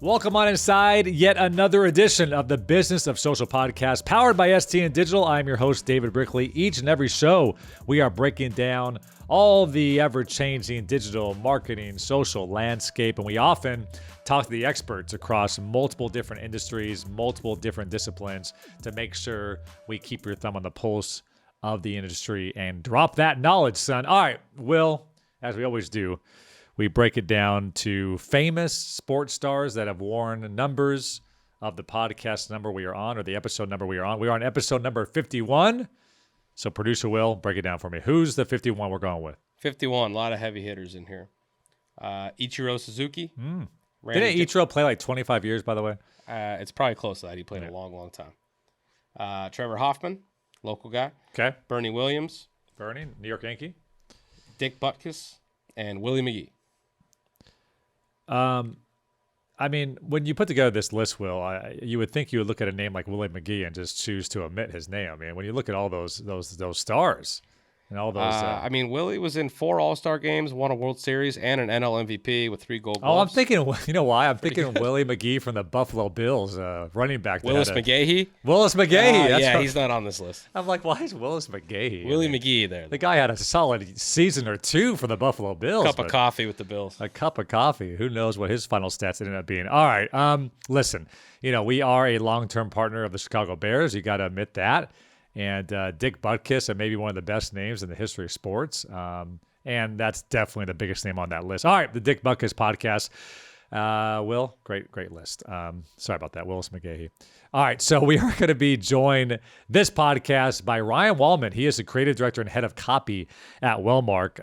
Welcome on inside yet another edition of the Business of Social podcast powered by STN Digital. I'm your host, David Brickley. Each and every show, we are breaking down all the ever-changing digital marketing, social landscape, and we often talk to the experts across multiple different industries, multiple different disciplines to make sure we keep your thumb on the pulse of the industry and drop that knowledge, son. All right, Will, as we always do, we break it down to famous sports stars that have worn numbers of the podcast number we are on or the episode number we are on. We are on episode number 51. So producer Will, break it down for me. Who's the 51 we're going with? 51, a lot of heavy hitters in here. Ichiro Suzuki. Didn't Ichiro play like 25 years, by the way? It's probably close to that. He played a long, long time. Trevor Hoffman, local guy. Okay. Bernie Williams. Bernie, New York Yankee. Dick Butkus. And Willie McGee. I mean, when you put together this list, Will, you would think you would look at a name like Willie McGee and just choose to omit his name. I mean, when you look at all those stars and all those. I mean, Willie was in 4 All-Star games, won a World Series, and an NL MVP with 3 Gold Gloves. Oh, I'm thinking, you know why? I'm thinking Willie McGee from the Buffalo Bills, running back. Willis McGahee? Willis McGahee. Yeah, he's not on this list. I'm like, why is Willis McGahee? Willie McGee there. The guy had a solid season or two for the Buffalo Bills. Cup of coffee with the Bills. A cup of coffee. Who knows what his final stats ended up being. All right. Listen, we are a long-term partner of the Chicago Bears. You got to admit that. And Dick Butkus, maybe one of the best names in the history of sports. And that's definitely the biggest name on that list. All right, the Dick Butkus podcast. Will, great list. Sorry about that, Willis McGahee. All right, so we are going to be joined this podcast by Ryan Wallman. He is the creative director and head of copy at Wellmark,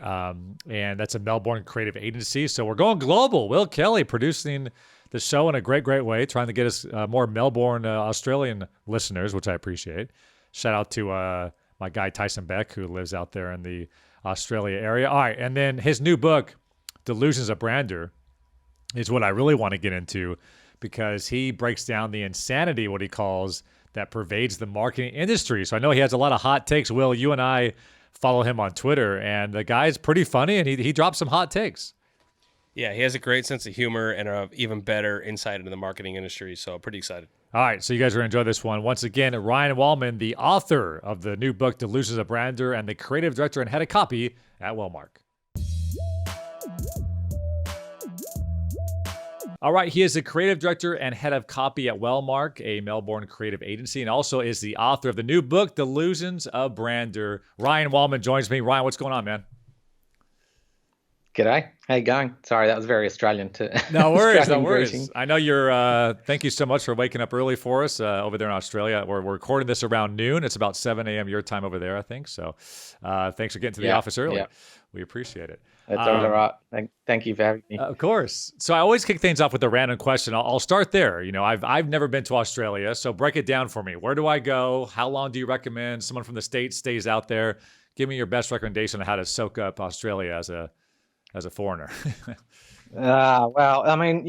and that's a Melbourne creative agency. So we're going global. Will Kelly producing the show in a great way, trying to get us more Melbourne, Australian listeners, which I appreciate. Shout out to my guy Tyson Beck, who lives out there in the Australia area. All right, and then his new book, Delusions of Brandeur, is what I really want to get into because he breaks down the insanity, what he calls, that pervades the marketing industry. So I know he has a lot of hot takes. Will, you and I follow him on Twitter, and the guy's pretty funny, and he drops some hot takes. Yeah, he has a great sense of humor and an even better insight into the marketing industry, so I'm pretty excited. All right, so you guys are going to enjoy this one. Once again, Ryan Wallman, the author of the new book, Delusions of Brandeur, and the creative director and head of copy at Wellmark. All right, he is the creative director and head of copy at Wellmark, a Melbourne creative agency, and also is the author of the new book, Delusions of Brandeur. Ryan Wallman joins me. Ryan, what's going on, man? G'day. How you going? Sorry, that was very Australian. No worries, no worries. Greeting. I know you're, thank you so much for waking up early for us over there in Australia. We're recording this around noon. It's about 7 a.m. your time over there, I think. So thanks for getting to the office early. Yeah. We appreciate it. That's all right. Thank you for having me. Of course. So I always kick things off with a random question. I'll start there. I've never been to Australia, so break it down for me. Where do I go? How long do you recommend? Someone from the States stays out there. Give me your best recommendation on how to soak up Australia as a foreigner. Well, I mean,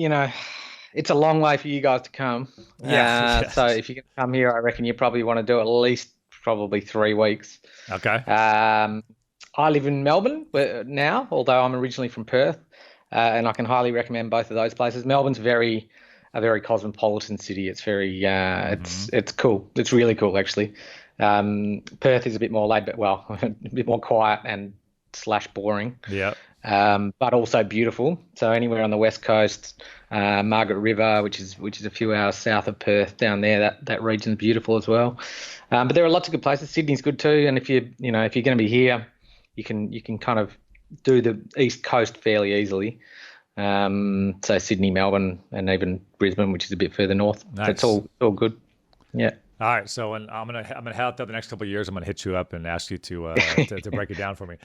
it's a long way for you guys to come. Yeah. So if you can come here, I reckon you probably want to do at least probably 3 weeks. Okay. I live in Melbourne now, although I'm originally from Perth, and I can highly recommend both of those places. Melbourne's a very cosmopolitan city. It's very, it's cool. It's really cool, actually. Perth is a bit more laid back, a bit more quiet and / boring. Yeah. But also beautiful. So anywhere on the west coast, Margaret River, which is a few hours south of Perth, down there, that region's beautiful as well. But there are lots of good places. Sydney's good too. And if you're going to be here, you can kind of do the east coast fairly easily. So Sydney, Melbourne, and even Brisbane, which is a bit further north. Nice. So it's all good. Yeah. All right, so when I'm gonna head out there the next couple of years. I'm gonna hit you up and ask you to break it down for me.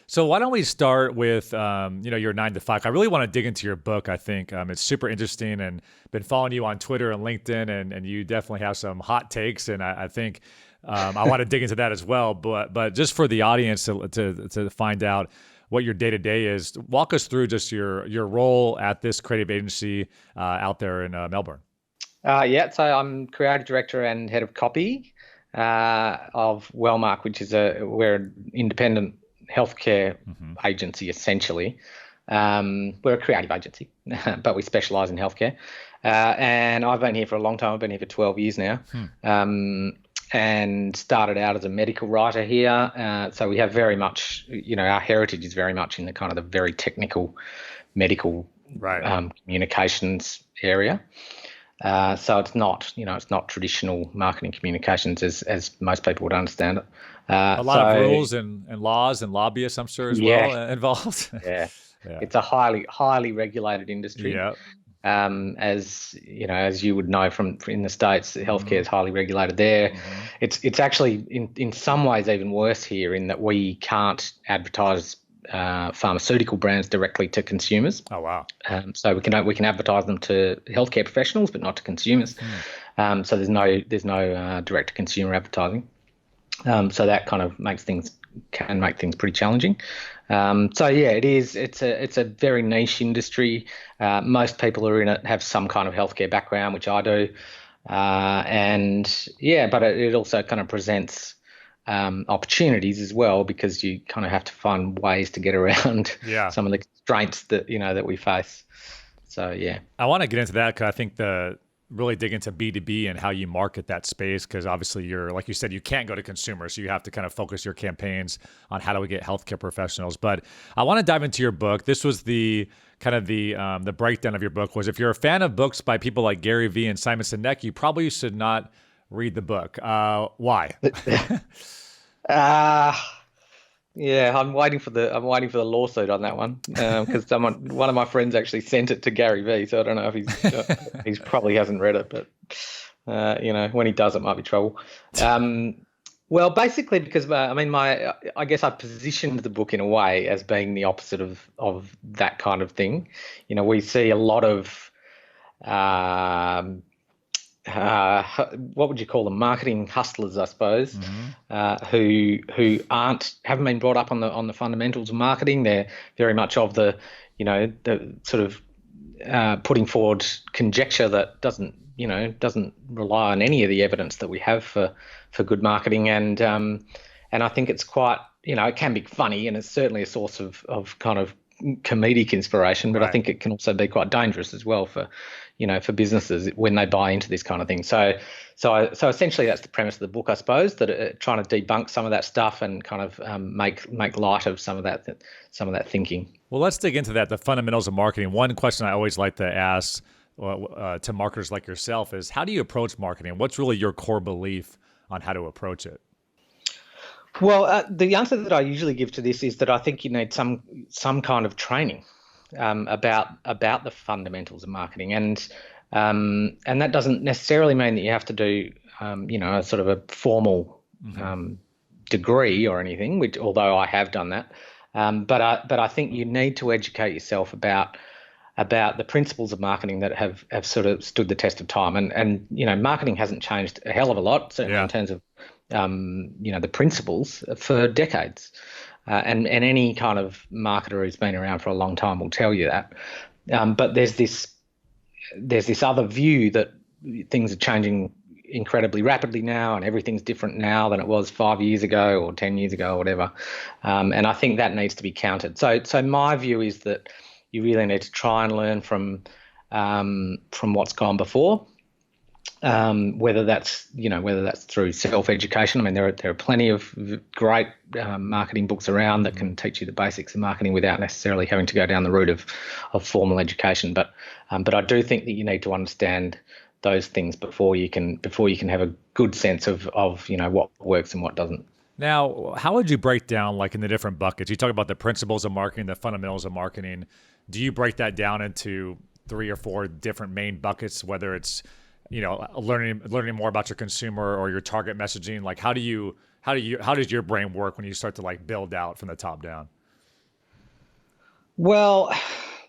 So why don't we start with your 9 to 5? I really want to dig into your book. I think it's super interesting, and been following you on Twitter and LinkedIn, and you definitely have some hot takes, and I think I want to dig into that as well. But just for the audience to find out what your day-to-day is, walk us through just your role at this creative agency out there in Melbourne. So I'm creative director and head of copy of Wellmark, which is we're an independent healthcare agency essentially. We're a creative agency, but we specialise in healthcare. And I've been here for a long time. I've been here for 12 years now. And started out as a medical writer here. So we have very much, our heritage is very much in the kind of the very technical medical communications area. So it's not traditional marketing communications as most people would understand it. A lot of rules and laws and lobbyists, I'm sure, as well involved. Yeah. It's a highly regulated industry. Yeah. As you would know from in the States, healthcare is highly regulated there. It's actually in some ways even worse here in that we can't advertise pharmaceutical brands directly to consumers. Oh wow! So we can advertise them to healthcare professionals, but not to consumers. So there's no direct to consumer advertising. So that kind of can make things pretty challenging. So yeah, it is. It's a very niche industry. Most people who are in it have some kind of healthcare background, which I do. But it also kind of presents opportunities as well, because you kind of have to find ways to get around some of the constraints that we face. So yeah, I want to get into that because I think really dig into B2B and how you market that space, because obviously like you said, you can't go to consumers, so you have to kind of focus your campaigns on how do we get healthcare professionals. But I want to dive into your book. This was the breakdown of your book was, if you're a fan of books by people like Gary Vee and Simon Sinek, you probably should not read the book. Why? Yeah, I'm waiting for the lawsuit on that one, because one of my friends actually sent it to Gary Vee, so I don't know if he's probably hasn't read it, but when he does, it might be trouble. Well, basically because I guess I positioned the book in a way as being the opposite of that kind of thing. We see a lot of what would you call them? Marketing hustlers, I suppose, who haven't been brought up on the fundamentals of marketing. They're very much of the sort of putting forward conjecture that doesn't rely on any of the evidence that we have for good marketing. And I think it's quite, it can be funny, and it's certainly a source of kind of comedic inspiration, but I think it can also be quite dangerous as well for businesses when they buy into this kind of thing. So essentially that's the premise of the book, I suppose, that trying to debunk some of that stuff and kind of make light of some of that thinking. Well, let's dig into that, the fundamentals of marketing. One question I always like to ask to marketers like yourself is, how do you approach marketing? What's really your core belief on how to approach it? Well, the answer that I usually give to this is that I think you need some kind of training about the fundamentals of marketing, and that doesn't necessarily mean that you have to do a sort of a formal degree or anything. Which, although I have done that, but I think you need to educate yourself about the principles of marketing that have sort of stood the test of time, and marketing hasn't changed a hell of a lot, certainly in terms of the principles for decades. And any kind of marketer who's been around for a long time will tell you that. But there's this other view that things are changing incredibly rapidly now, and everything's different now than it was 5 years ago or 10 years ago or whatever. And I think that needs to be countered. So my view is that you really need to try and learn from what's gone before. Whether that's through self-education. I mean, there are plenty of great marketing books around that can teach you the basics of marketing without necessarily having to go down the route of formal education. But I do think that you need to understand those things before you can have a good sense of what works and what doesn't. Now, how would you break down, like, in the different buckets? You talk about the principles of marketing, the fundamentals of marketing. Do you break that down into 3 or 4 different main buckets, whether it's learning more about your consumer or your target messaging? Like, how does your brain work when you start to like build out from the top down? Well,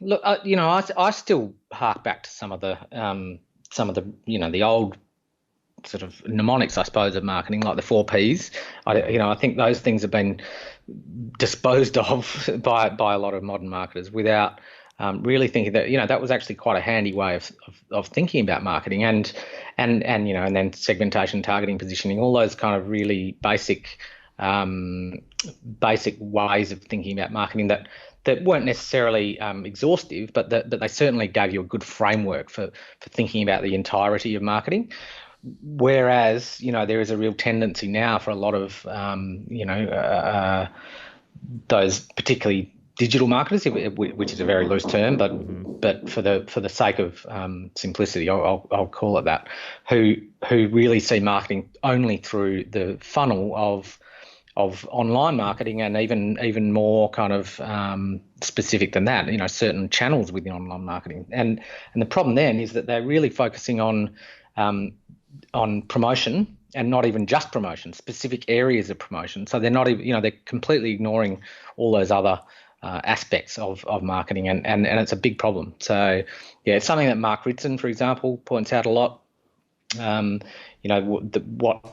look, I still hark back to some of the the old sort of mnemonics, I suppose, of marketing, like the 4 Ps. I think those things have been disposed of by a lot of modern marketers without really thinking that that was actually quite a handy way of thinking about marketing, and then segmentation, targeting, positioning, all those kind of really basic ways of thinking about marketing that that weren't necessarily exhaustive, but that they certainly gave you a good framework for thinking about the entirety of marketing. Whereas, there is a real tendency now for a lot of, those particularly digital marketers, which is a very loose term, but for the sake of simplicity, I'll call it that, who really see marketing only through the funnel of online marketing, and even more kind of specific than that, certain channels within online marketing. And the problem then is that they're really focusing on promotion, and not even just promotion, specific areas of promotion. So they're not even, they're completely ignoring all those other aspects of marketing, and it's a big problem. So yeah, it's something that Mark Ritson, for example, points out a lot. What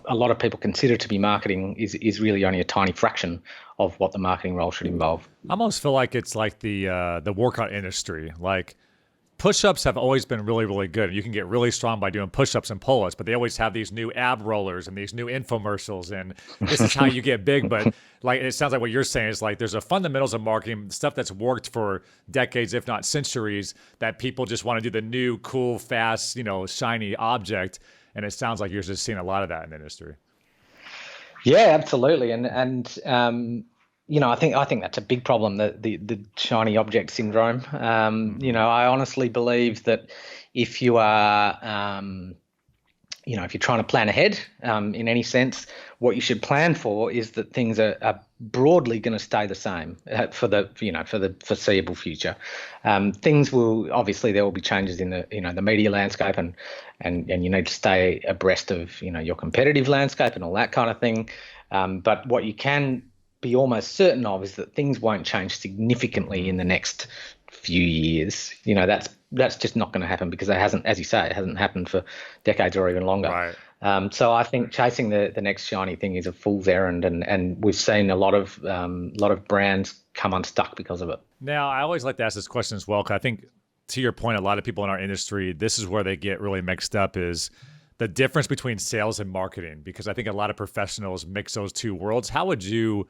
a lot of people consider to be marketing is really only a tiny fraction of what the marketing role should involve. I almost feel like it's like the workout industry. Like, push-ups have always been really, really good. You can get really strong by doing push-ups and pull-ups, but they always have these new ab rollers and these new infomercials, and this is how you get big. But like, it sounds like what you're saying is like there's a fundamentals of marketing, stuff that's worked for decades, if not centuries, that people just want to do the new, cool, fast, shiny object. And it sounds like you're just seeing a lot of that in the industry. Yeah, absolutely. And I think that's a big problem, the shiny object syndrome. I honestly believe that if you are, if you're trying to plan ahead in any sense, what you should plan for is that things are broadly going to stay the same for the foreseeable future. Things will, obviously there will be changes in the media landscape, and you need to stay abreast of your competitive landscape and all that kind of thing. But what you can be almost certain of is that things won't change significantly in the next few years. That's just not going to happen, because it hasn't, as you say, it hasn't happened for decades or even longer. Right. So I think chasing the next shiny thing is a fool's errand, and we've seen a lot of brands come unstuck because of it. Now, I always like to ask this question as well, because I think, to your point, a lot of people in our industry, this is where they get really mixed up, is the difference between sales and marketing, because I think a lot of professionals mix those two worlds. How do you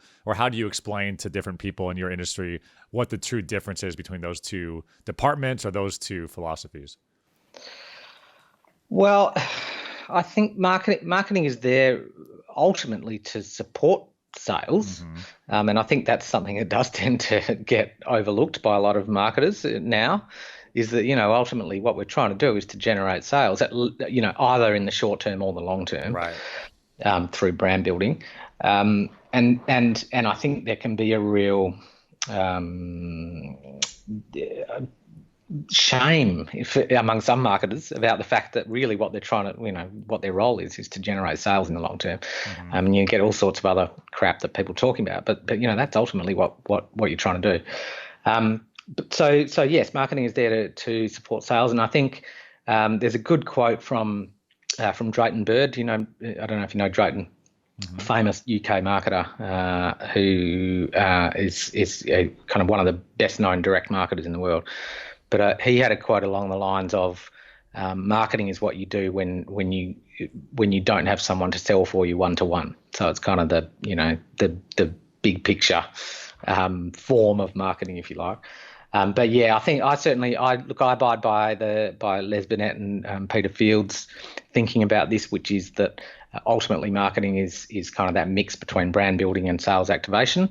explain to different people in your industry what the true difference is between those two departments or those two philosophies? Well, I think marketing is there ultimately to support sales. And I think that's something that does tend to get overlooked by a lot of marketers now, is that, ultimately what we're trying to do is to generate sales, either in the short term or the long term, right, through brand building. And I think there can be a real shame among some marketers about the fact that really what they're trying to, what their role is to generate sales in the long term. And you get all sorts of other crap that people are talking about, but that's ultimately what you're trying to do. So yes, marketing is there to support sales, and I think there's a good quote from Drayton Bird. I don't know if you know Drayton, famous UK marketer who is kind of one of the best known direct marketers in the world. But he had a quote along the lines of, marketing is what you do when you don't have someone to sell for you one-to-one. So it's kind of the big picture form of marketing, if you like. But yeah, I think I abide by Les Burnett and Peter Field's thinking about this, which is that ultimately marketing is kind of that mix between brand building and sales activation,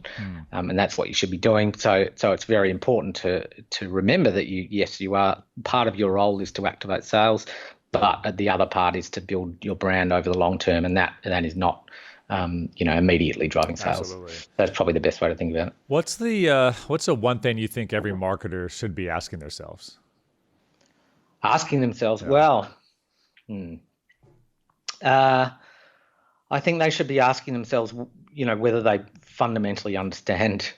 and that's what you should be doing. So it's very important to remember that you are, part of your role is to activate sales, but the other part is to build your brand over the long term, and that is not immediately driving sales. Absolutely. That's probably the best way to think about it. What's the one thing you think every marketer should be asking themselves? Asking themselves, Yeah. well, I think they should be asking themselves, whether they fundamentally understand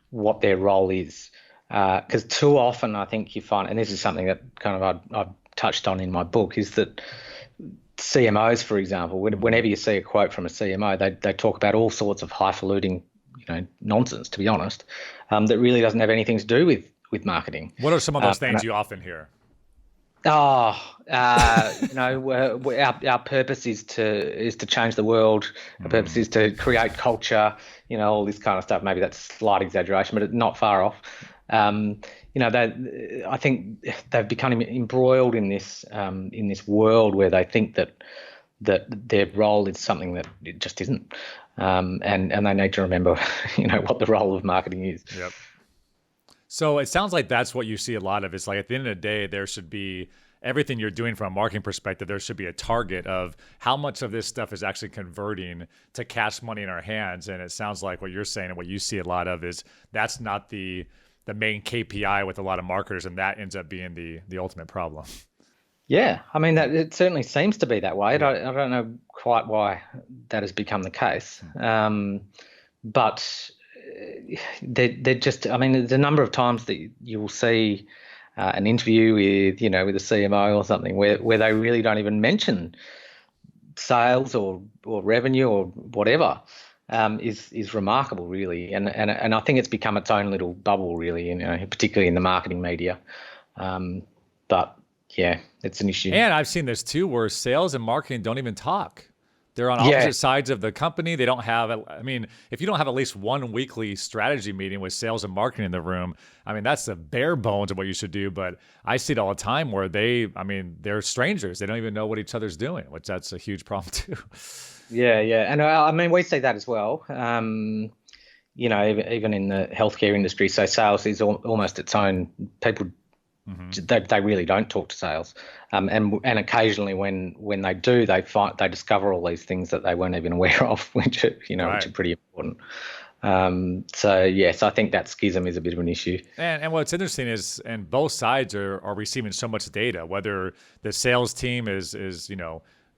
what their role is. Because too often I think you find, and this is something that kind of I've touched on in my book, is that CMOs, for example, whenever you see a quote from a CMO, they talk about all sorts of highfalutin, nonsense, to be honest, that really doesn't have anything to do with marketing. What are some of those things you often hear? Our purpose is to change the world. Our purpose is to create culture. All this kind of stuff. Maybe that's a slight exaggeration, but it's not far off. I think they've become embroiled in this world where they think that their role is something that it just isn't, and they need to remember, what the role of marketing is. Yep. So it sounds like that's what you see a lot of. It's like at the end of the day, there should be everything you're doing from a marketing perspective. There should be a target of how much of this stuff is actually converting to cash money in our hands. And it sounds like what you're saying and what you see a lot of is that's not the main KPI with a lot of marketers, and that ends up being the ultimate problem. Yeah, I mean that it certainly seems to be that way. I don't know quite why that has become the case, but they're just. I mean, there's a number of times that you will see an interview with with a CMO or something where they really don't even mention sales or revenue or whatever. Is remarkable, really, and I think it's become its own little bubble, really, particularly in the marketing media. But yeah, it's an issue. And I've seen this too, where sales and marketing don't even talk. They're on opposite sides of the company. They don't have, if you don't have at least one weekly strategy meeting with sales and marketing in the room, that's the bare bones of what you should do. But I see it all the time where they're strangers. They don't even know what each other's doing, which that's a huge problem too. Yeah. And we see that as well. Even in the healthcare industry, so sales is almost its own. People, they really don't talk to sales, and occasionally when they do, they discover all these things that they weren't even aware of, which are which are pretty important. So yes, I think that schism is a bit of an issue. And what's interesting is, and both sides are receiving so much data, whether the sales team is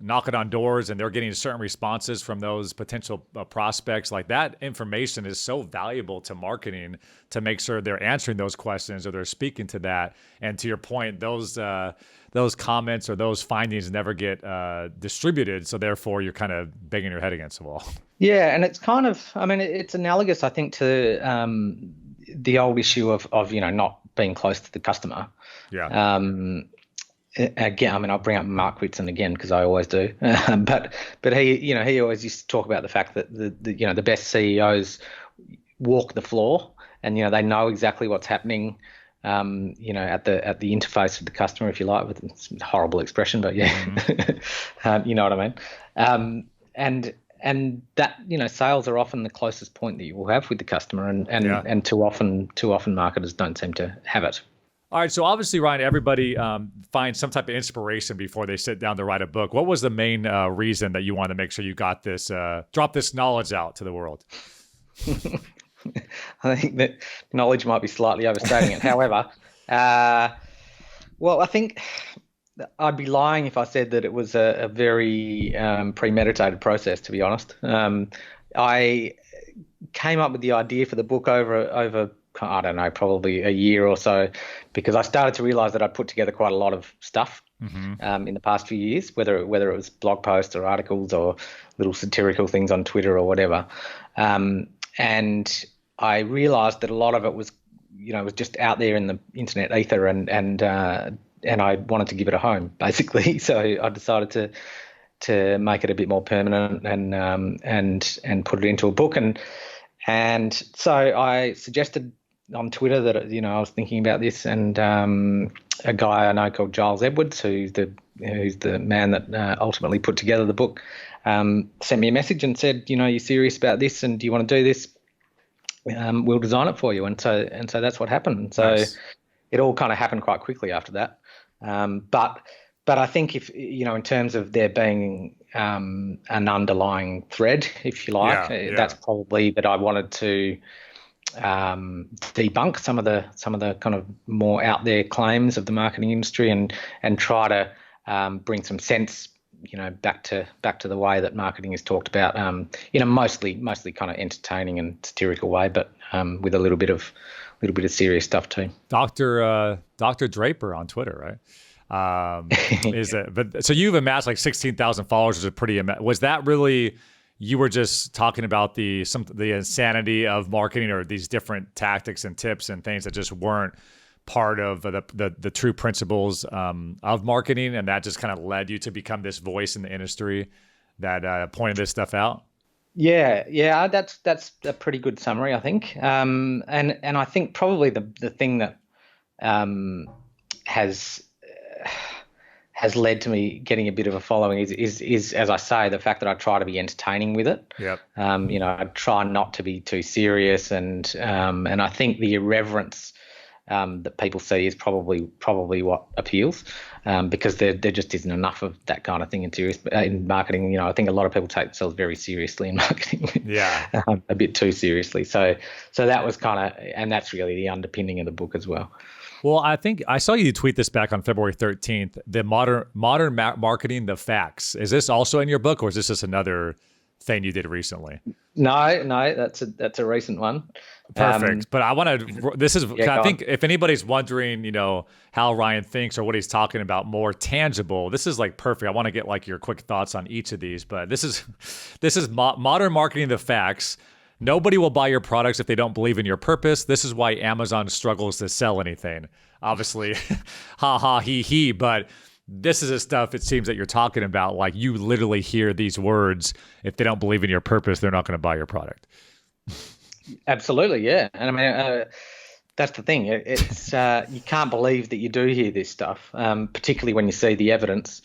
knocking on doors and they're getting certain responses from those potential prospects. Like that information is so valuable to marketing to make sure they're answering those questions or they're speaking to that. And to your point, those comments or those findings never get distributed. So therefore you're kind of banging your head against the wall. Yeah. And it's kind of, it's analogous, I think, to the old issue of not being close to the customer. Yeah. Again, I'll bring up Mark Whitson again because I always do. But he always used to talk about the fact that the best CEOs walk the floor and they know exactly what's happening. At the interface with the customer, if you like, with a horrible expression, but yeah, you know what I mean. And that sales are often the closest point that you will have with the customer, and too often marketers don't seem to have it. All right, so obviously, Ryan, everybody finds some type of inspiration before they sit down to write a book. What was the main reason that you wanted to make sure you got this, drop this knowledge out to the world? I think that knowledge might be slightly overstating it. However, well, I think I'd be lying if I said that it was a very premeditated process, to be honest. I came up with the idea for the book over I don't know, probably a year or so, because I started to realize that I'd put together quite a lot of stuff in the past few years, whether it was blog posts or articles or little satirical things on Twitter or whatever. And I realized that a lot of it was, was just out there in the internet ether, and I wanted to give it a home, basically. So I decided to make it a bit more permanent and put it into a book. And so I suggested on Twitter that I was thinking about this, and a guy I know called Giles Edwards, who's the man that ultimately put together the book, sent me a message and said, you're serious about this, and do you want to do this? We'll design it for you. And so that's what happened. So nice. It all kind of happened quite quickly after that. But I think if in terms of there being an underlying thread, if you like, that's probably that I wanted to debunk some of the kind of more out there claims of the marketing industry and try to bring some sense, back to the way that marketing is talked about, mostly kind of entertaining and satirical way, but with a little bit of serious stuff too. Dr. Draper on Twitter, right? Is it? But so you've amassed like 16,000 followers, which is pretty. Was that really? You were just talking about the insanity of marketing, or these different tactics and tips and things that just weren't part of the true principles of marketing, and that just kind of led you to become this voice in the industry that pointed this stuff out? Yeah, that's a pretty good summary, I think. And I think probably the thing that um, has has led to me getting a bit of a following is as I say, the fact that I try to be entertaining with it. Yep. I try not to be too serious, and I think the irreverence that people see is probably what appeals, because there just isn't enough of that kind of thing in marketing. I think a lot of people take themselves very seriously in marketing, Yeah. a bit too seriously. So that was and that's really the underpinning of the book as well. Well, I think I saw you tweet this back on February 13th. The modern marketing, the facts. Is this also in your book, or is this just another thing you did recently? No, that's a recent one. Perfect. But I want to. This is. Yeah, I think if anybody's wondering, how Ryan thinks or what he's talking about, more tangible. This is like perfect. I want to get like your quick thoughts on each of these. But this is modern marketing, the facts. Nobody will buy your products if they don't believe in your purpose. This is why Amazon struggles to sell anything. Obviously, ha ha he he. But this is the stuff it seems that you're talking about. Like you literally hear these words. If they don't believe in your purpose, they're not going to buy your product. Absolutely, yeah. And I mean, that's the thing. It's you can't believe that you do hear this stuff, particularly when you see the evidence.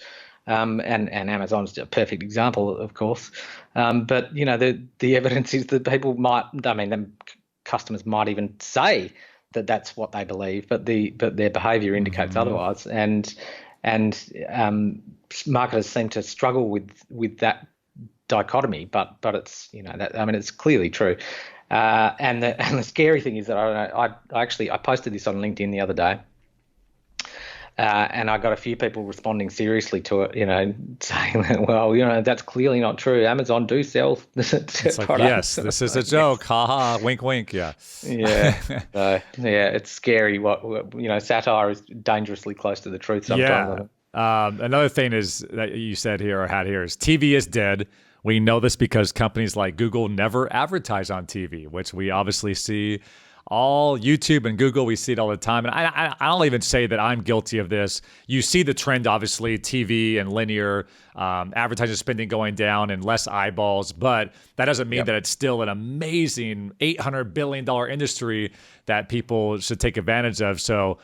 And Amazon's a perfect example, of course. But the evidence is that people customers might even say that that's what they believe, but their behaviour indicates otherwise. And marketers seem to struggle with that dichotomy. But it's it's clearly true. And the scary thing is that I posted this on LinkedIn the other day. And I got a few people responding seriously to it, saying that, well, that's clearly not true. Amazon do sell it's like, products. Yes, this is a joke. Ha ha, wink, wink. Yeah. Yeah. It's scary. What satire is dangerously close to the truth sometimes. Yeah. Another thing is that you said here or had here is TV is dead. We know this because companies like Google never advertise on TV, which we obviously see. All YouTube and Google, we see it all the time. And I'll even say that I'm guilty of this. You see the trend, obviously, TV and linear advertising spending going down and less eyeballs. But that doesn't mean that it's still an amazing $800 billion industry that people should take advantage of. So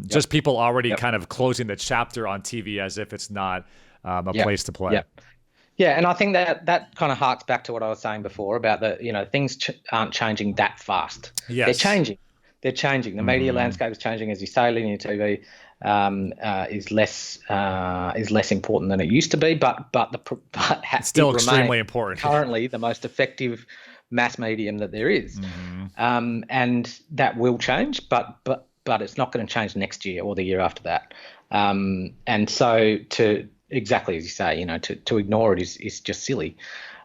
just people already kind of closing the chapter on TV as if it's not a place to play. Yeah, and I think that kind of harks back to what I was saying before about things aren't changing that fast. Yes. They're changing. The media landscape is changing, as you say. Linear TV is less important than it used to be, but it's still extremely important. Currently, the most effective mass medium that there is, and that will change, but it's not going to change next year or the year after that. And so exactly as you say, to ignore it is just silly.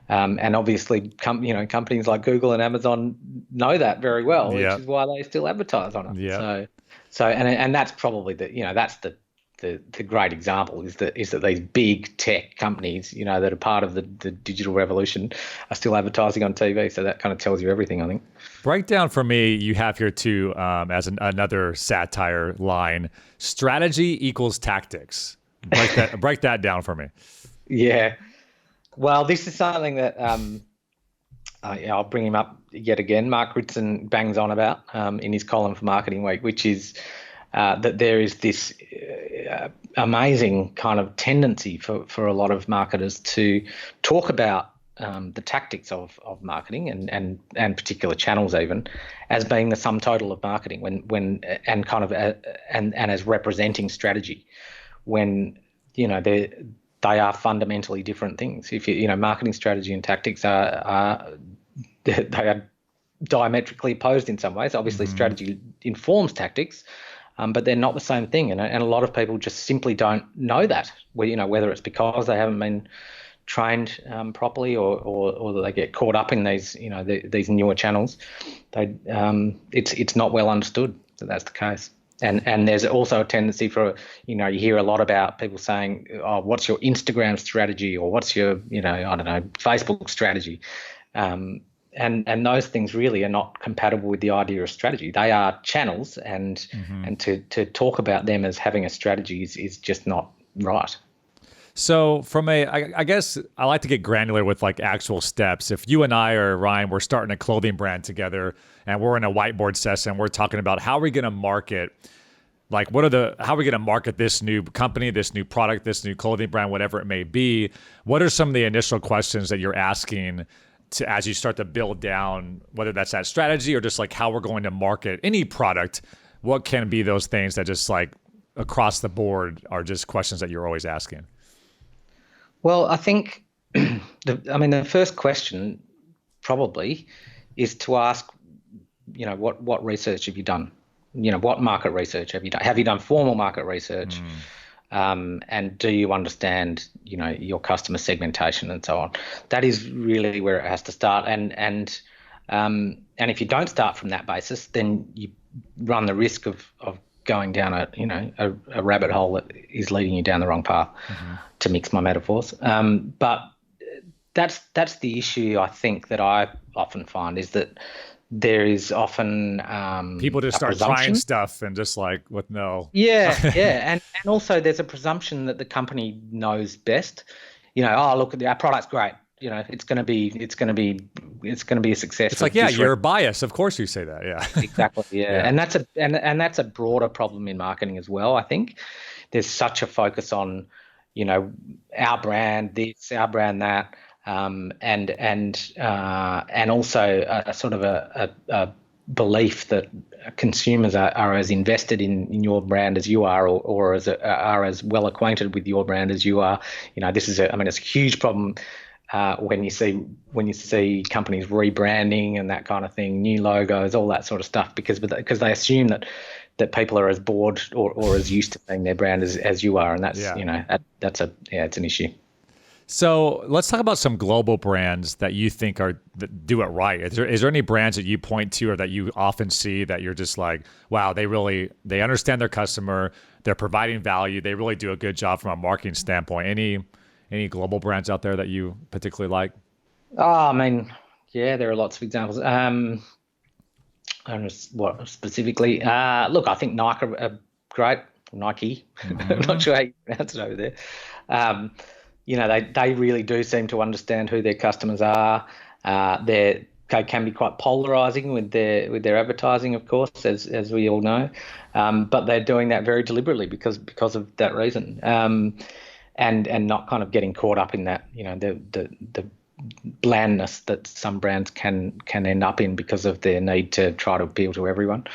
And obviously, companies like Google and Amazon know that very well, which is why they still advertise on it. Yeah. So that's probably that's the great example is that these big tech companies, that are part of the digital revolution, are still advertising on TV. So that kind of tells you everything, I think. Breakdown for me, you have here too, as another satire line: strategy equals tactics. Break that down for me. Yeah. Well, this is something that I'll bring him up yet again. Mark Ritson bangs on about in his column for Marketing Week, which is that there is this amazing kind of tendency for a lot of marketers to talk about the tactics of marketing and particular channels even as being the sum total of marketing when as representing strategy, when they are fundamentally different things. If marketing strategy and tactics are diametrically opposed in some ways. Obviously, strategy informs tactics, but they're not the same thing. And a lot of people just simply don't know that. Whether it's because they haven't been trained properly or they get caught up in these these newer channels. It's not well understood that that's the case. And there's also a tendency for, you hear a lot about people saying, oh, what's your Instagram strategy, or what's your, Facebook strategy. And those things really are not compatible with the idea of strategy. They are channels, and to talk about them as having a strategy is just not right. So I guess I like to get granular with like actual steps. If you and I or Ryan, we're starting a clothing brand together and we're in a whiteboard session, we're talking about how are we going to market, like how are we going to market this new company, this new product, this new clothing brand, whatever it may be. What are some of the initial questions that you're asking as you start to build down, whether that's that strategy or just like how we're going to market any product? What can be those things that just like across the board are just questions that you're always asking? Well, I think, the first question probably is to ask, what research have you done? What market research have you done? Have you done formal market research? And do you understand, your customer segmentation and so on? That is really where it has to start. And if you don't start from that basis, then you run the risk of going down a rabbit hole that is leading you down the wrong path, to mix my metaphors. But that's the issue I think that I often find is that there is often people just start trying stuff and just like with no and also there's a presumption that the company knows best. Look, our product's great. It's going to be a success. It's like, you're biased. Of course you say that. Yeah. Exactly. Yeah. And that's a broader problem in marketing as well. I think there's such a focus on, our brand this, our brand that, and also a sort of a belief that consumers are as invested in your brand as you are, or are as well acquainted with your brand as you are. This is it's a huge problem. When you see companies rebranding and that kind of thing, new logos, all that sort of stuff, because they assume that people are as bored or as used to seeing their brand as you are, and that's it's an issue. So let's talk about some global brands that you think that do it right. Is there any brands that you point to or that you often see that you're just like, wow, they understand their customer, they're providing value, they really do a good job from a marketing standpoint? Any global brands out there that you particularly like? There are lots of examples. I don't know what specifically. Look, I think Nike are great. Nike. I'm not sure how you pronounce it over there. They really do seem to understand who their customers are. They can be quite polarizing with their advertising, of course, as we all know. But they're doing that very deliberately because of that reason. And not kind of getting caught up in that, the blandness that some brands can end up in because of their need to try to appeal to everyone.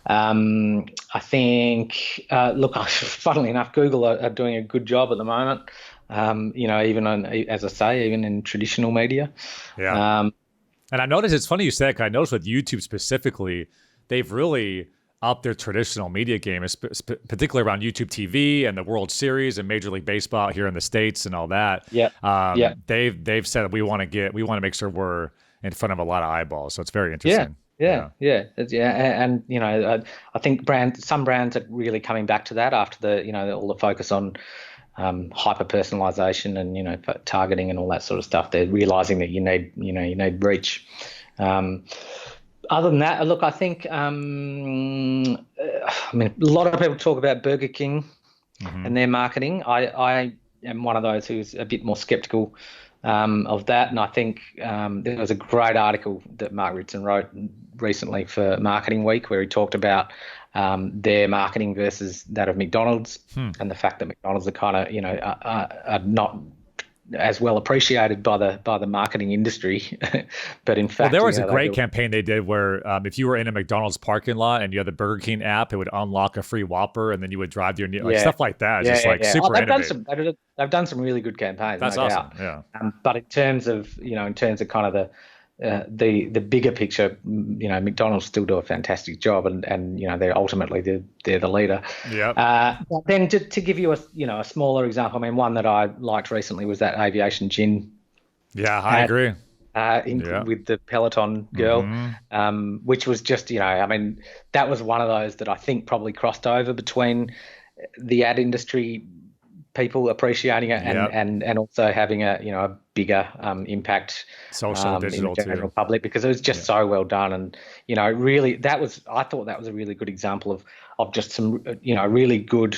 I think, funnily enough, Google are doing a good job at the moment. Even in traditional media. Yeah. And I noticed, it's funny you said, 'cause I noticed with YouTube specifically, they've really upped their traditional media game, particularly around YouTube TV and the World Series and Major League Baseball here in the States and all that. They've said we want to make sure we're in front of a lot of eyeballs. So it's very interesting. And I think some brands are really coming back to that after all the focus on hyper personalization and targeting and all that sort of stuff. They're realizing that you need reach. Other than that, look, I think a lot of people talk about Burger King and their marketing. I am one of those who's a bit more skeptical of that, and I think there was a great article that Mark Ritson wrote recently for Marketing Week where he talked about their marketing versus that of McDonald's, and the fact that McDonald's are kind of are not as well appreciated by the marketing industry, but in fact, there was a great campaign they did where if you were in a McDonald's parking lot and you had the Burger King app, it would unlock a free Whopper, and then you would drive to your stuff like that. It's super innovative. They've done some really good campaigns. That's no awesome. Doubt. Yeah. But in terms of kind of the bigger picture, McDonald's still do a fantastic job, and they're ultimately they're the leader. Yeah. But then to give you a smaller example, one that I liked recently was that aviation gin. Yeah, I agree. With the Peloton girl, which was just that was one of those that I think probably crossed over between the ad industry people appreciating it and also having a bigger impact social digital in the general too. public, because it was just so well done, and really I thought that was a really good example of just some really good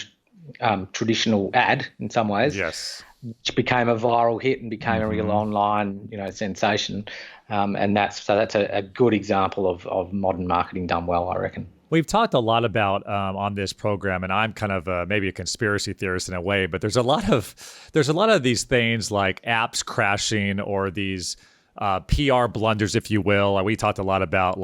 traditional ad in some ways, Yes. which became a viral hit and became a real online, sensation. And that's a good example of modern marketing done well, I reckon. We've talked a lot about on this program, and I'm kind of maybe a conspiracy theorist in a way, but there's a lot of these things like apps crashing or these PR blunders, if you will. We talked a lot about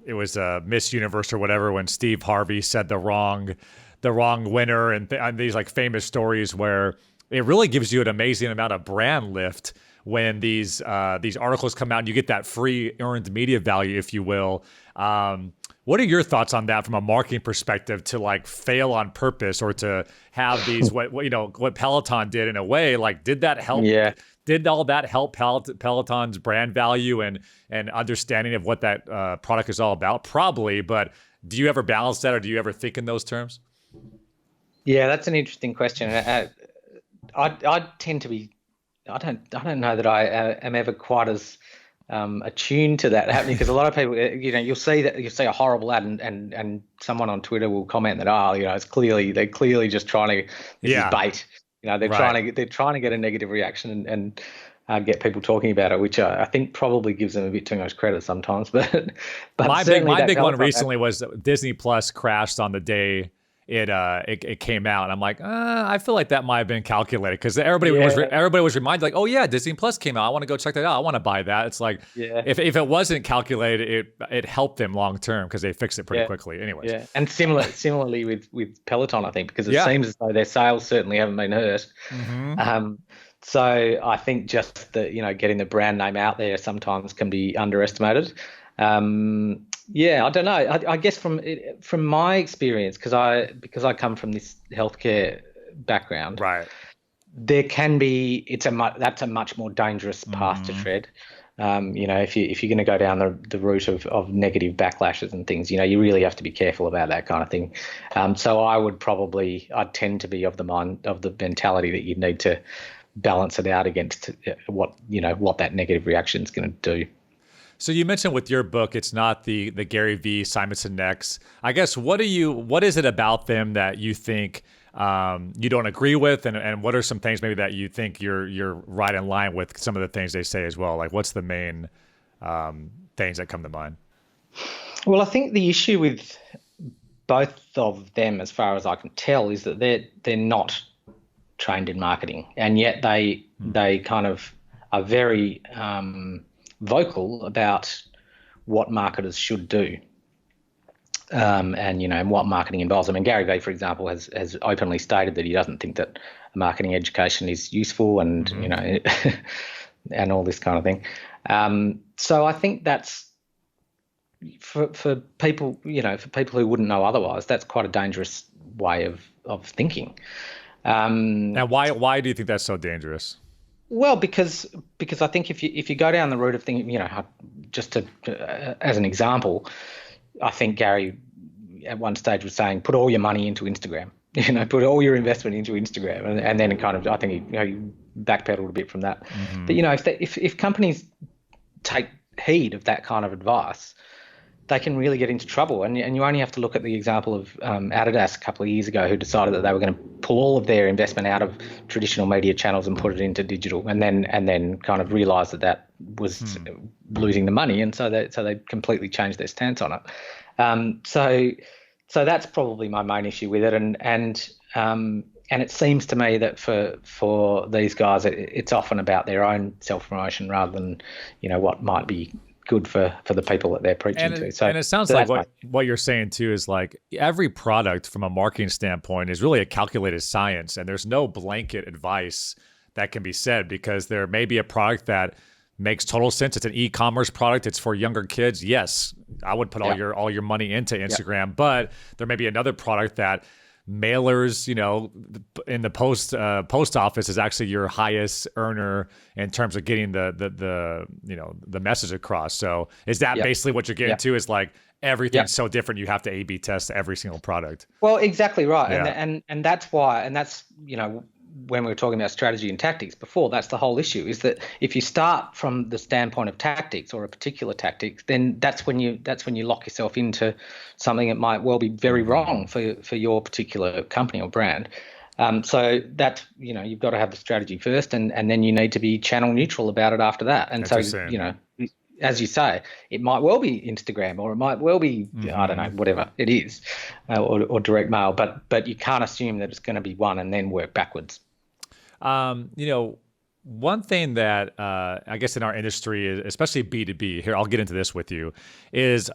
it was Miss Universe or whatever when Steve Harvey said the wrong winner, and these like famous stories where it really gives you an amazing amount of brand lift when these articles come out and you get that free earned media value, if you will. What are your thoughts on that from a marketing perspective, to like fail on purpose or to have these what Peloton did in a way? Like, did that help? Yeah. Did all that help Peloton's brand value and understanding of what that product is all about? Probably, but do you ever balance that, or do you ever think in those terms? Yeah, that's an interesting question. I tend to be. I don't know that I am ever quite as attuned to that happening, because a lot of people, you'll see a horrible ad and someone on Twitter will comment that they're clearly just trying to this is bait. They're trying to get a negative reaction and get people talking about it, which I think probably gives them a bit too much credit sometimes. But my big one recently was Disney Plus crashed on the day it came out, and I'm like, I feel like that might have been calculated, because everybody was reminded, like, oh yeah, Disney Plus came out, I want to go check that out, I want to buy that. It's like, if it wasn't calculated, it helped them long term because they fixed it pretty quickly. Anyways, and similarly with Peloton, I think, because it seems as though their sales certainly haven't been hurt. So I think just getting the brand name out there sometimes can be underestimated. I don't know. I guess from my experience, because I come from this healthcare background, right? There can be that's a much more dangerous path to tread. If you're going to go down the route of negative backlashes and things, you really have to be careful about that kind of thing. So I'd tend to be of the mentality that you need to balance it out against what that negative reaction is going to do. So you mentioned with your book, it's not the Gary V, Simon Sinek's. I guess what is it about them that you think you don't agree with, and what are some things maybe that you think you're right in line with some of the things they say as well? Like, what's the main things that come to mind? Well, I think the issue with both of them, as far as I can tell, is that they're not trained in marketing, and yet they kind of are very vocal about what marketers should do, and what marketing involves. I mean, Gary Vee, for example, has openly stated that he doesn't think that marketing education is useful, and and all this kind of thing. So I think that's for people, who wouldn't know otherwise, that's quite a dangerous way of thinking. Now, why do you think that's so dangerous? Well, because I think if you go down the route of thinking, just as an example, I think Gary at one stage was saying, put all your money into Instagram, put all your investment into Instagram, and then kind of, I think he backpedaled a bit from that. But if companies take heed of that kind of advice, they can really get into trouble. And you only have to look at the example of Adidas a couple of years ago, who decided that they were going to pull all of their investment out of traditional media channels and put it into digital, and then kind of realised that was losing the money, and so they completely changed their stance on it. So that's probably my main issue with it, and it seems to me that for these guys, it's often about their own self-promotion rather than what might be good for the people that they're preaching to. So, and it sounds like what you're saying too is like every product from a marketing standpoint is really a calculated science, and there's no blanket advice that can be said, because there may be a product that makes total sense. It's an e-commerce product. It's for younger kids. Yes, I would put all your money into Instagram, but there may be another product that mailers, in the post office is actually your highest earner in terms of getting the message across. So is that basically what you're getting to, is like everything's so different, you have to A/B test every single product? Well, exactly right. Yeah. And that's why, and that's when we were talking about strategy and tactics before, that's the whole issue, is that if you start from the standpoint of tactics or a particular tactic, then that's when you lock yourself into something that might well be very wrong for your particular company or brand. So that, you've got to have the strategy first, and then you need to be channel neutral about it after that. And so, as you say, it might well be Instagram, or it might well be, I don't know, whatever it is, or direct mail, but you can't assume that it's going to be one and then work backwards. One thing that I guess in our industry, especially B2B, here, I'll get into this with you, is,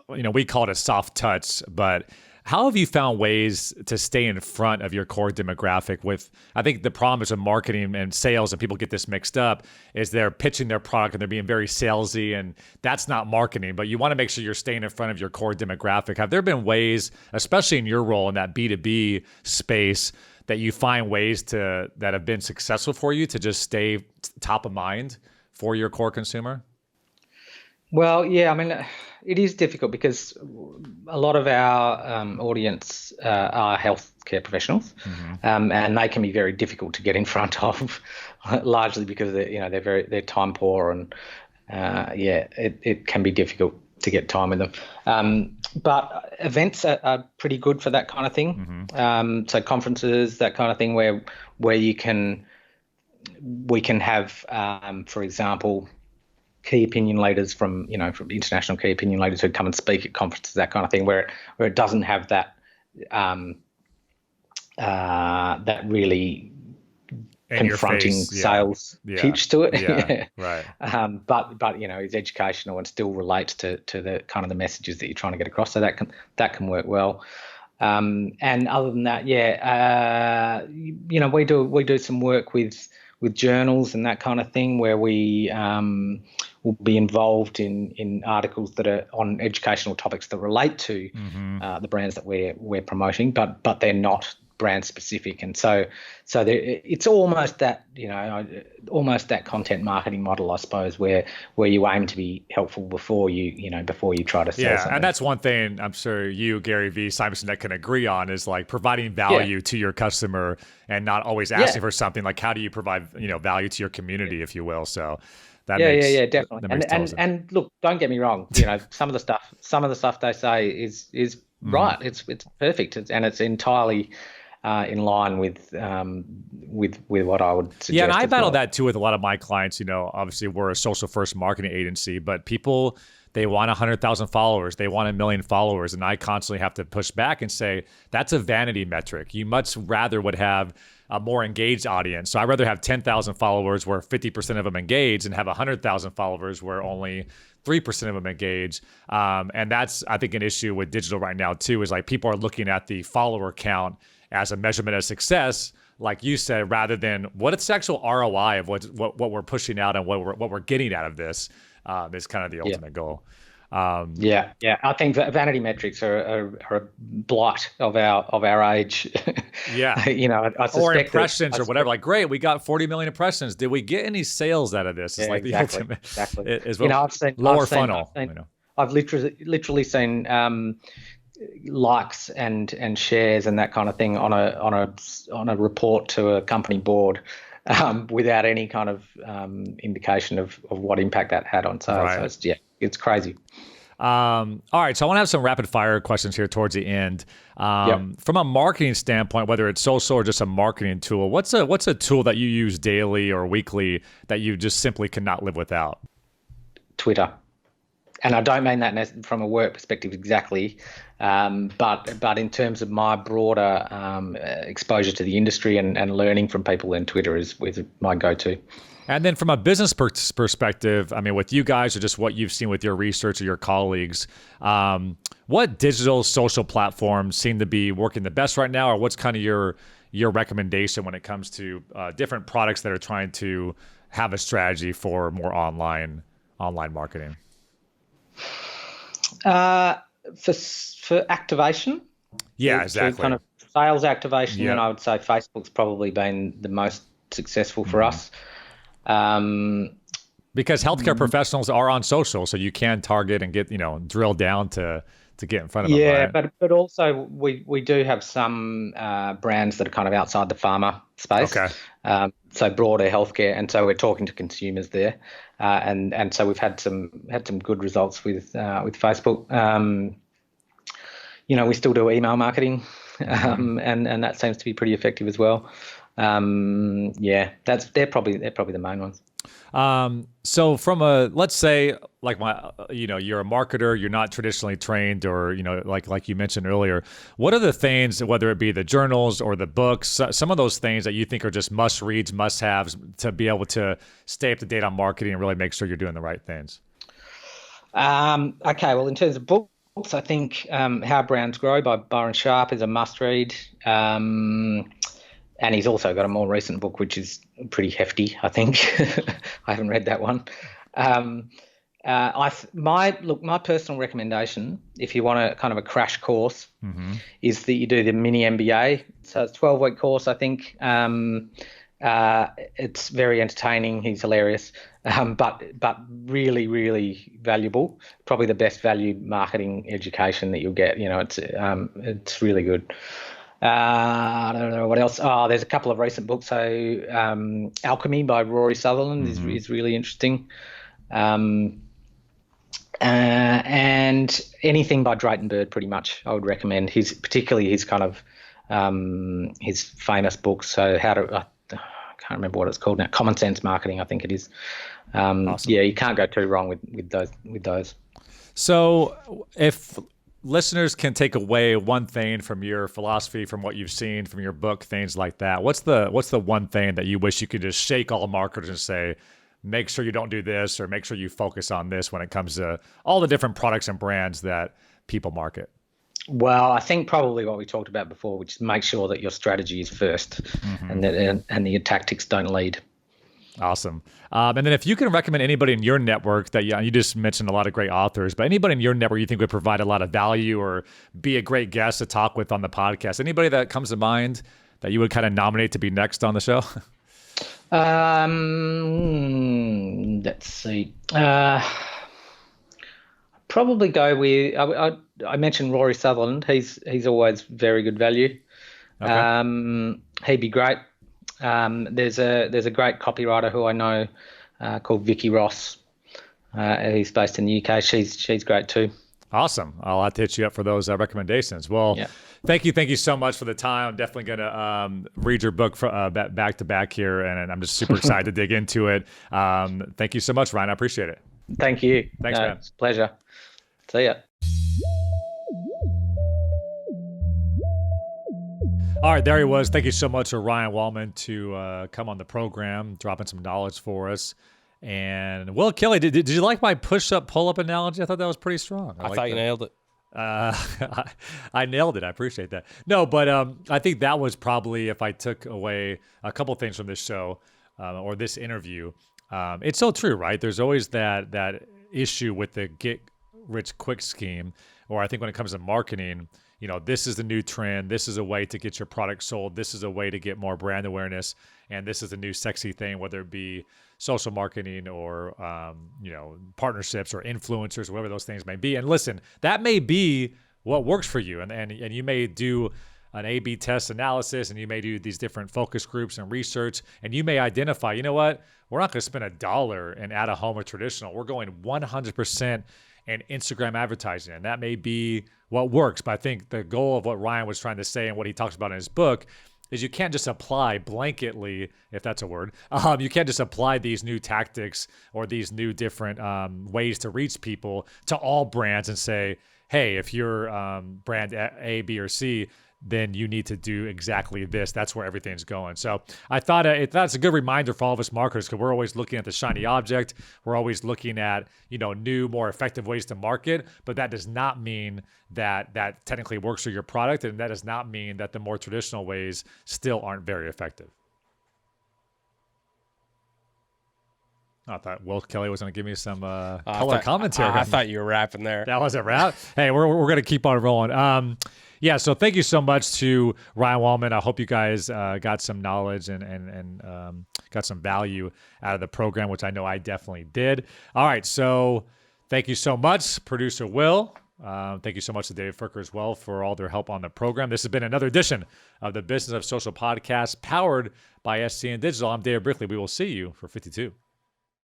we call it a soft touch, but how have you found ways to stay in front of your core demographic with, I think the problem is with marketing and sales, and people get this mixed up, is they're pitching their product and they're being very salesy, and that's not marketing, but you want to make sure you're staying in front of your core demographic. Have there been ways, especially in your role in that B2B space, that you find ways that have been successful for you to just stay top of mind for your core consumer? Well, yeah, I mean, it is difficult because a lot of our audience are healthcare professionals, and they can be very difficult to get in front of, largely because they're time poor, and it can be difficult to get time with them. But events are pretty good for that kind of thing. So conferences, that kind of thing, where we can have, for example, key opinion leaders from international key opinion leaders who come and speak at conferences, that kind of thing, where it doesn't have that that really confronting sales pitch to it. Right. But it's educational and still relates to the kind of the messages that you're trying to get across. So that can work well. And other than that, we do some work with journals and that kind of thing, where we will be involved in articles that are on educational topics that relate to the brands that we're promoting, but they're not brand specific. And so it's almost that almost that content marketing model, I suppose, where you aim to be helpful before you try to sell something. And that's one thing I'm sure you, Gary V, Simon Sinek can agree on, is like providing value to your customer and not always asking for something. Like, how do you provide value to your community, if you will? So that makes definitely. And look, don't get me wrong, some of the stuff they say is right. It's perfect, and it's entirely in line with what I would suggest. Yeah, and I battle that too with a lot of my clients. Obviously we're a social first marketing agency, but people, they want 100,000 followers, they want 1 million followers, and I constantly have to push back and say that's a vanity metric. You much rather would have a more engaged audience. So I'd rather have 10,000 followers where 50% of them engage, and have 100,000 followers where only 3% of them engage. And that's, I think, an issue with digital right now too, is like people are looking at the follower count as a measurement of success, like you said, rather than what its actual ROI of what we're pushing out and what we're getting out of this is kind of the ultimate goal. I think vanity metrics are a blight of our age. I suspect, or impressions or whatever. Like, great, we got 40 million impressions. Did we get any sales out of this? It's like exactly, the ultimate. Exactly. Is lower funnel. I've literally seen likes and shares and that kind of thing on a report to a company board, without any kind of indication of what impact that had on sales. Right. So it's crazy. All right, so I want to have some rapid fire questions here towards the end. From a marketing standpoint, whether it's social or just a marketing tool, what's a tool that you use daily or weekly that you just simply cannot live without? Twitter. And I don't mean that from a work perspective exactly, but in terms of my broader exposure to the industry and learning from people, then Twitter is my go-to. And then from a business perspective, I mean, with you guys or just what you've seen with your research or your colleagues, what digital social platforms seem to be working the best right now, or what's kind of your recommendation when it comes to different products that are trying to have a strategy for more online marketing? For activation, exactly. For kind of sales activation, then I would say Facebook's probably been the most successful for us. Because healthcare professionals are on social, so you can target and get drill down to to get in front of them, Yeah, right? but also we do have some brands that are kind of outside the pharma space, Okay. so broader healthcare, and so we're talking to consumers there, and so we've had some good results with Facebook. We still do email marketing, and that seems to be pretty effective as well. Yeah, they're probably the main ones. So from let's say like you're a marketer, you're not traditionally trained, or, like you mentioned earlier, what are the things, whether it be the journals or the books, some of those things that you think are just must reads, must haves to be able to stay up to date on marketing and really make sure you're doing the right things? Okay, well, in terms of books, I think How Brands Grow by Byron Sharp is a must read. And he's also got a more recent book, which is pretty hefty, I think. I haven't read that one. My personal recommendation, if you want a kind of a crash course, is that you do the mini MBA. So it's a 12-week course, I think. It's very entertaining. He's hilarious, but really, really valuable. Probably the best value marketing education that you'll get. It's really good. I don't know what else. Oh, there's a couple of recent books. So Alchemy by Rory Sutherland is really interesting. And anything by Drayton Bird, pretty much, I would recommend. Particularly his kind of his famous books. So I can't remember what it's called now. Common Sense Marketing, I think it is. Awesome. Yeah, you can't go too wrong with those. So if listeners can take away one thing from your philosophy, from what you've seen, from your book, things like that, what's the one thing that you wish you could just shake all marketers and say, make sure you don't do this, or make sure you focus on this when it comes to all the different products and brands that people market? Well, I think probably what we talked about before, which is make sure that your strategy is first, and that your tactics don't lead. Awesome. And then if you can recommend anybody in your network that you just mentioned a lot of great authors, but anybody in your network you think would provide a lot of value or be a great guest to talk with on the podcast, anybody that comes to mind that you would kind of nominate to be next on the show? Let's see. Probably go with I mentioned Rory Sutherland. He's always very good value. Okay. He'd be great. There's a great copywriter who I know called Vicky Ross. He's based in the UK. She's great too. Awesome. I'll have to hit you up for those recommendations. Well, Yeah. Thank you so much for the time. I'm definitely going to read your book back to back here, and I'm just super excited to dig into it. Thank you so much, Ryan. I appreciate it. Thank you. Thanks, man. It's a pleasure. See ya. All right, there he was. Thank you so much to Ryan Wallman to come on the program, dropping some knowledge for us. And Will Kelly, did you like my push-up, pull-up analogy? I thought that was pretty strong. I thought you nailed it. I nailed it. I appreciate that. No, but I think that was probably, if I took away a couple things from this show or this interview, it's so true, right? There's always that issue with the get-rich-quick scheme, or I think when it comes to marketing, this is the new trend. This is a way to get your product sold. This is a way to get more brand awareness. And this is a new sexy thing, whether it be social marketing or, partnerships or influencers, whatever those things may be. And listen, that may be what works for you. And you may do an A/B test analysis, and you may do these different focus groups and research, and you may identify, you know what, we're not going to spend $1 and at a home or traditional. We're going 100% in Instagram advertising. And that may be what works. But I think the goal of what Ryan was trying to say and what he talks about in his book is you can't just apply blanketly, if that's a word. You can't just apply these new tactics or these new different ways to reach people to all brands and say, hey, if you're brand A, B, or C, then you need to do exactly this. That's where everything's going. So I thought that's a good reminder for all of us marketers, because we're always looking at the shiny object. We're always looking at, new, more effective ways to market, but that does not mean that technically works for your product. And that does not mean that the more traditional ways still aren't very effective. I thought Will Kelly was going to give me some color commentary. I thought you were rapping there. That was a rap. Hey, we're going to keep on rolling. Yeah, so thank you so much to Ryan Wallman. I hope you guys got some knowledge and got some value out of the program, which I know I definitely did. All right, so thank you so much, Producer Will. Thank you so much to Dave Furker as well for all their help on the program. This has been another edition of the Business of Social podcast powered by SCN Digital. I'm Dave Brickley. We will see you for 52.